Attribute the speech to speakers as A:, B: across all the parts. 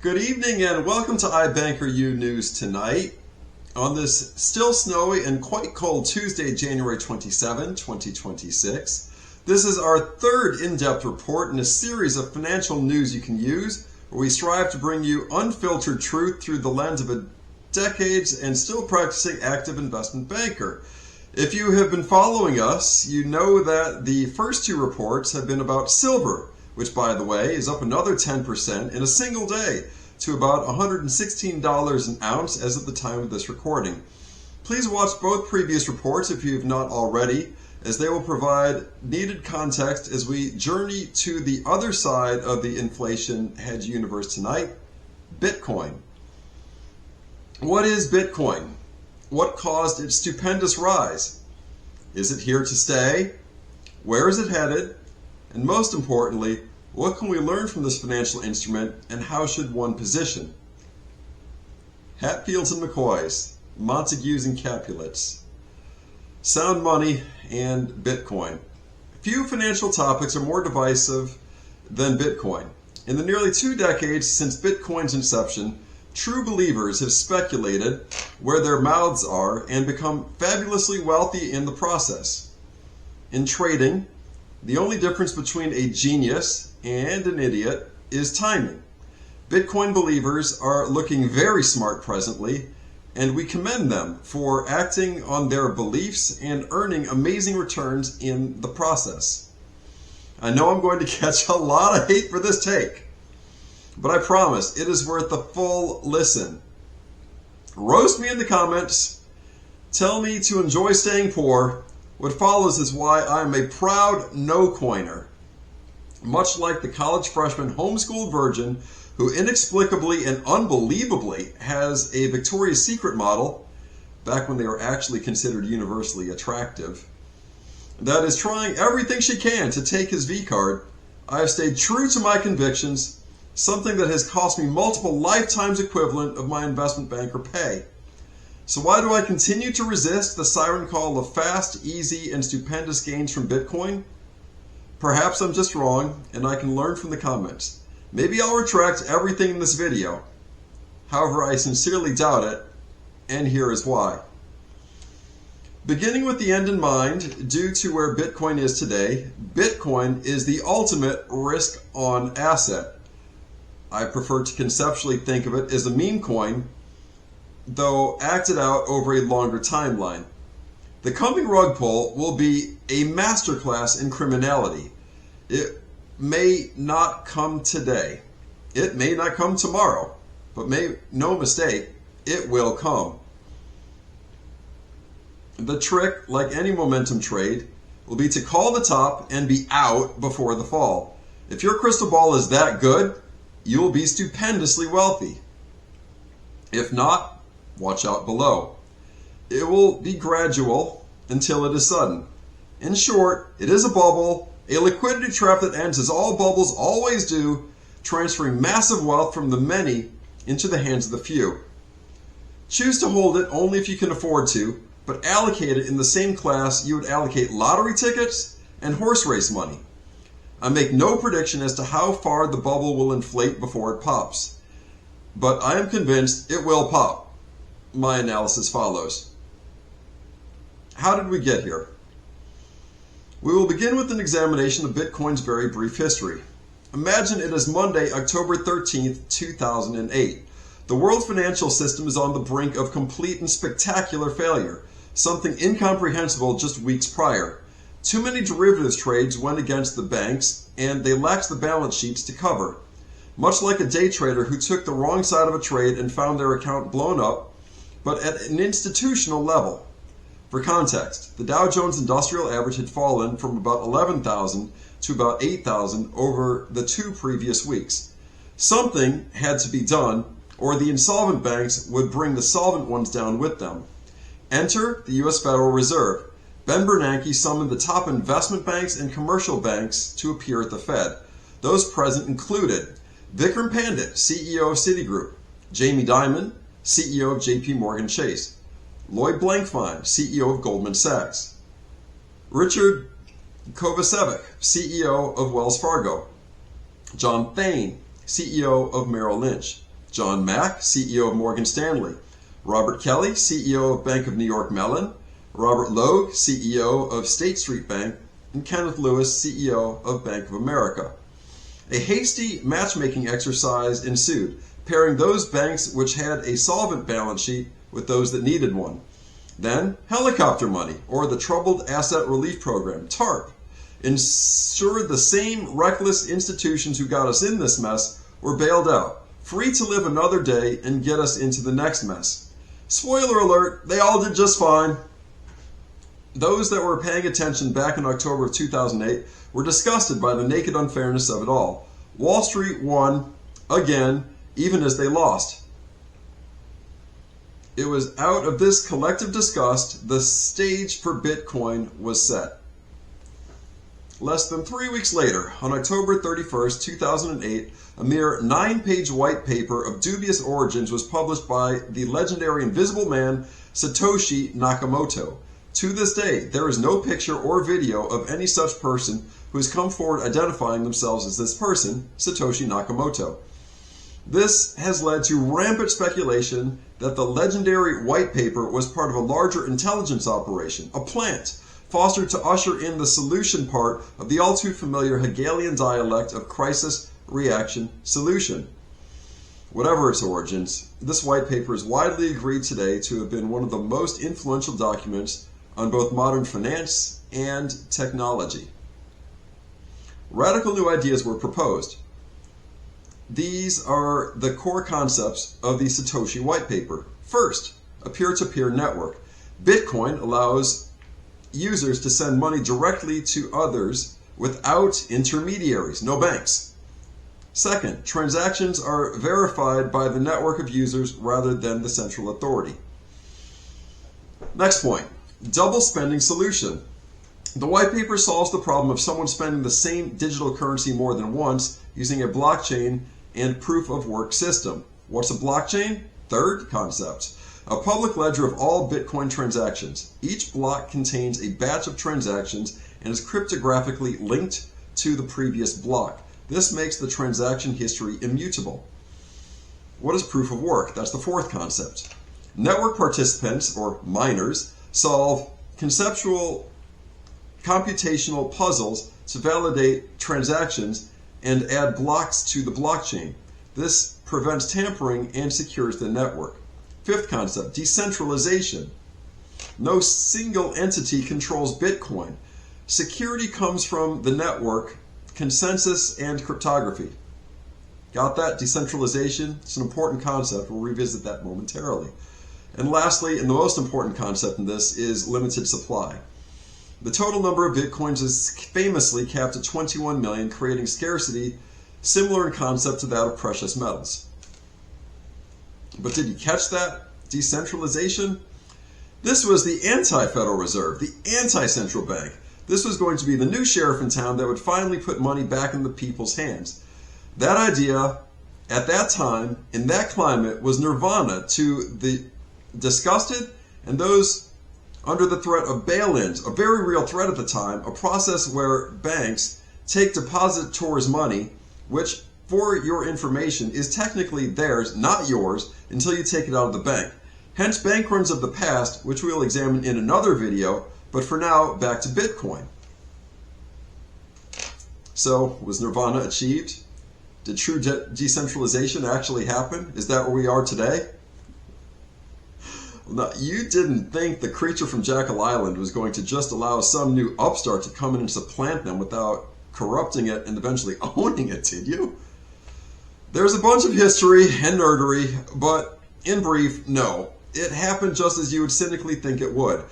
A: Good evening and welcome to iBankerU News tonight. On this still snowy and quite cold Tuesday, January 27, 2026, this is our third in-depth report in a series of financial news you can use, where we strive to bring you unfiltered truth through the lens of a decades and still practicing active investment banker. If you have been following us, you know that the first two reports have been about silver, which, by the way, is up another 10% in a single day to about $116 an ounce as of the time of this recording. Please watch both previous reports if you have not already, as they will provide needed context as we journey to the other side of the inflation hedge universe tonight, Bitcoin. What is Bitcoin? What caused its stupendous rise? Is it here to stay? Where is it headed? And most importantly, what can we learn from this financial instrument and how should one position? Hatfields and McCoys, Montagues and Capulets, sound money, and Bitcoin. Few financial topics are more divisive than Bitcoin. In the nearly 2 decades since Bitcoin's inception, true believers have speculated where their mouths are and become fabulously wealthy in the process. In trading, the only difference between a genius and an idiot is timing. Bitcoin believers are looking very smart presently, and we commend them for acting on their beliefs and earning amazing returns in the process. I know I'm going to catch a lot of hate for this take, but I promise it is worth a full listen. Roast me in the comments. Tell me to enjoy staying poor. What follows is why I'm a proud no-coiner. Much like the college freshman homeschooled virgin who inexplicably and unbelievably has a Victoria's Secret model, back when they were actually considered universally attractive, that is trying everything she can to take his V-card, I have stayed true to my convictions, something that has cost me multiple lifetimes equivalent of my investment banker pay. So why do I continue to resist the siren call of fast, easy, and stupendous gains from Bitcoin? Perhaps I'm just wrong, and I can learn from the comments. Maybe I'll retract everything in this video. However, I sincerely doubt it, and here is why. Beginning with the end in mind, due to where Bitcoin is today, Bitcoin is the ultimate risk-on asset. I prefer to conceptually think of it as a meme coin, though acted out over a longer timeline. The coming rug pull will be a masterclass in criminality. It may not come today. It may not come tomorrow, but no mistake, it will come. The trick, like any momentum trade, will be to call the top and be out before the fall. If your crystal ball is that good, you will be stupendously wealthy. If not, watch out below. It will be gradual until it is sudden. In short, it is a bubble, a liquidity trap that ends as all bubbles always do, transferring massive wealth from the many into the hands of the few. Choose to hold it only if you can afford to, but allocate it in the same class you would allocate lottery tickets and horse race money. I make no prediction as to how far the bubble will inflate before it pops, but I am convinced it will pop. My analysis follows. How did we get here? We will begin with an examination of Bitcoin's very brief history. Imagine it is Monday, October 13th, 2008. The world financial system is on the brink of complete and spectacular failure, something incomprehensible just weeks prior. Too many derivatives trades went against the banks, and they lacked the balance sheets to cover. Much like a day trader who took the wrong side of a trade and found their account blown up, but at an institutional level. For context, the Dow Jones Industrial Average had fallen from about 11,000 to about 8,000 over the 2 previous weeks. Something had to be done, or the insolvent banks would bring the solvent ones down with them. Enter the U.S. Federal Reserve. Ben Bernanke summoned the top investment banks and commercial banks to appear at the Fed. Those present included Vikram Pandit, CEO of Citigroup, Jamie Dimon, CEO of JP Morgan Chase, Lloyd Blankfein, CEO of Goldman Sachs, Richard Kovacevic, CEO of Wells Fargo, John Thain, CEO of Merrill Lynch, John Mack, CEO of Morgan Stanley, Robert Kelly, CEO of Bank of New York Mellon, Robert Logue, CEO of State Street Bank, and Kenneth Lewis, CEO of Bank of America. A hasty matchmaking exercise ensued, pairing those banks which had a solvent balance sheet with those that needed one. Then, helicopter money, or the Troubled Asset Relief Program, TARP, ensured the same reckless institutions who got us in this mess were bailed out, free to live another day and get us into the next mess. Spoiler alert, they all did just fine. Those that were paying attention back in October of 2008 were disgusted by the naked unfairness of it all. Wall Street won again, even as they lost. It was out of this collective disgust the stage for Bitcoin was set. Less than 3 weeks later, on October 31st, 2008, a mere 9-page white paper of dubious origins was published by the legendary Invisible Man, Satoshi Nakamoto. To this day, there is no picture or video of any such person who has come forward identifying themselves as this person, Satoshi Nakamoto. This has led to rampant speculation that the legendary white paper was part of a larger intelligence operation, a plant, fostered to usher in the solution part of the all too familiar Hegelian dialect of crisis, reaction, solution. Whatever its origins, this white paper is widely agreed today to have been one of the most influential documents on both modern finance and technology. Radical new ideas were proposed. These are the core concepts of the Satoshi white paper. First, a peer-to-peer network. Bitcoin allows users to send money directly to others without intermediaries, no banks. Second, transactions are verified by the network of users rather than the central authority. Next point, double spending solution. The white paper solves the problem of someone spending the same digital currency more than once using a blockchain and proof of work system. What's a blockchain? Third concept, a public ledger of all Bitcoin transactions. Each block contains a batch of transactions and is cryptographically linked to the previous block. This makes the transaction history immutable. What is proof of work? That's the fourth concept. Network participants, or miners, solve conceptual computational puzzles to validate transactions and add blocks to the blockchain. This prevents tampering and secures the network. Fifth concept, decentralization. No single entity controls Bitcoin. Security comes from the network, consensus, and cryptography. Got that? Decentralization? It's an important concept. We'll revisit that momentarily. And lastly, and the most important concept in this, is limited supply. The total number of Bitcoins is famously capped at 21 million, creating scarcity similar in concept to that of precious metals. But did you catch that? Decentralization? This was the anti-Federal Reserve, the anti-central bank. This was going to be the new sheriff in town that would finally put money back in the people's hands. That idea, at that time, in that climate, was nirvana to the disgusted and those under the threat of bail-ins, a very real threat at the time, a process where banks take depositors' money, which, for your information, is technically theirs, not yours, until you take it out of the bank. Hence bank runs of the past, which we will examine in another video, but for now, back to Bitcoin. So, was nirvana achieved? Did true decentralization actually happen? Is that where we are today? Now, you didn't think the creature from Jekyll Island was going to just allow some new upstart to come in and supplant them without corrupting it and eventually owning it, did you? There's a bunch of history and nerdery, but in brief, no. It happened just as you would cynically think it would.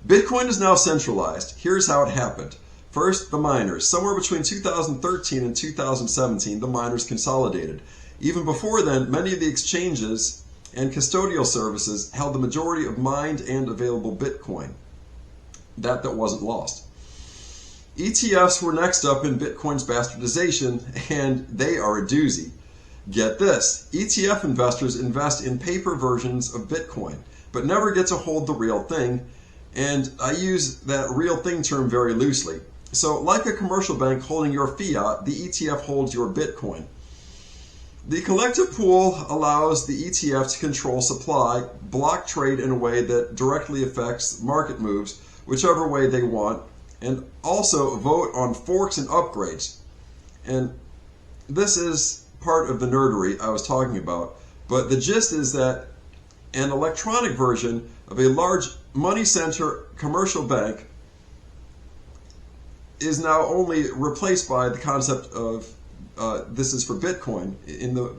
A: Bitcoin is now centralized. Here's how it happened. First, the miners. Somewhere between 2013 and 2017, the miners consolidated. Even before then, many of the exchanges and custodial services held the majority of mined and available Bitcoin. That wasn't lost. ETFs were next up in Bitcoin's bastardization, and they are a doozy. Get this, ETF investors invest in paper versions of Bitcoin, but never get to hold the real thing, and I use that real thing term very loosely. So like a commercial bank holding your fiat, the ETF holds your Bitcoin. The collective pool allows the ETF to control supply, block trade in a way that directly affects market moves, whichever way they want, and also vote on forks and upgrades. And this is part of the nerdery I was talking about, but the gist is that an electronic version of a large money center commercial bank is now only replaced by the concept of this is for Bitcoin in the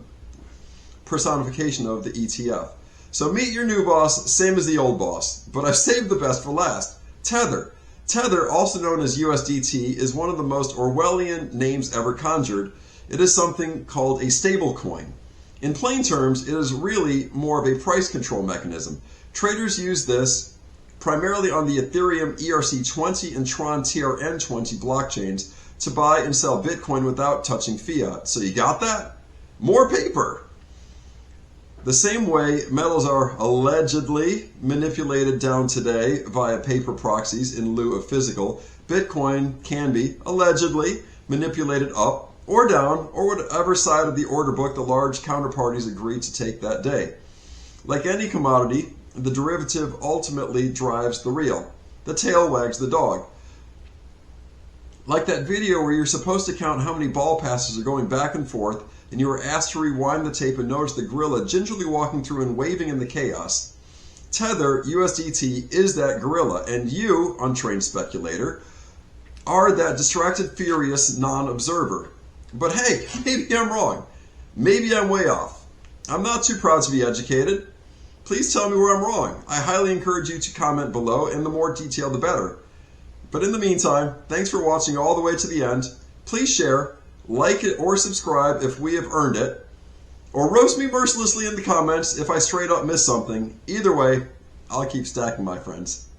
A: personification of the ETF. So meet your new boss, same as the old boss, but I've saved the best for last. Tether. Tether, also known as USDT, is one of the most Orwellian names ever conjured. It is something called a stable coin. In plain terms, it is really more of a price control mechanism. Traders use this primarily on the Ethereum ERC20 and Tron TRN20 blockchains to buy and sell Bitcoin without touching fiat. So you got that? More paper! The same way metals are allegedly manipulated down today via paper proxies in lieu of physical, Bitcoin can be allegedly manipulated up or down, or whatever side of the order book the large counterparties agree to take that day. Like any commodity, the derivative ultimately drives the real. The tail wags the dog. Like that video where you're supposed to count how many ball passes are going back and forth, and you are asked to rewind the tape and notice the gorilla gingerly walking through and waving in the chaos. Tether, USDT, is that gorilla, and you, untrained speculator, are that distracted, furious non-observer. But hey, maybe I'm wrong. Maybe I'm way off. I'm not too proud to be educated. Please tell me where I'm wrong. I highly encourage you to comment below, and the more detail the better. But in the meantime, thanks for watching all the way to the end. Please share, like it, or subscribe if we have earned it. Or roast me mercilessly in the comments if I straight up miss something. Either way, I'll keep stacking, my friends.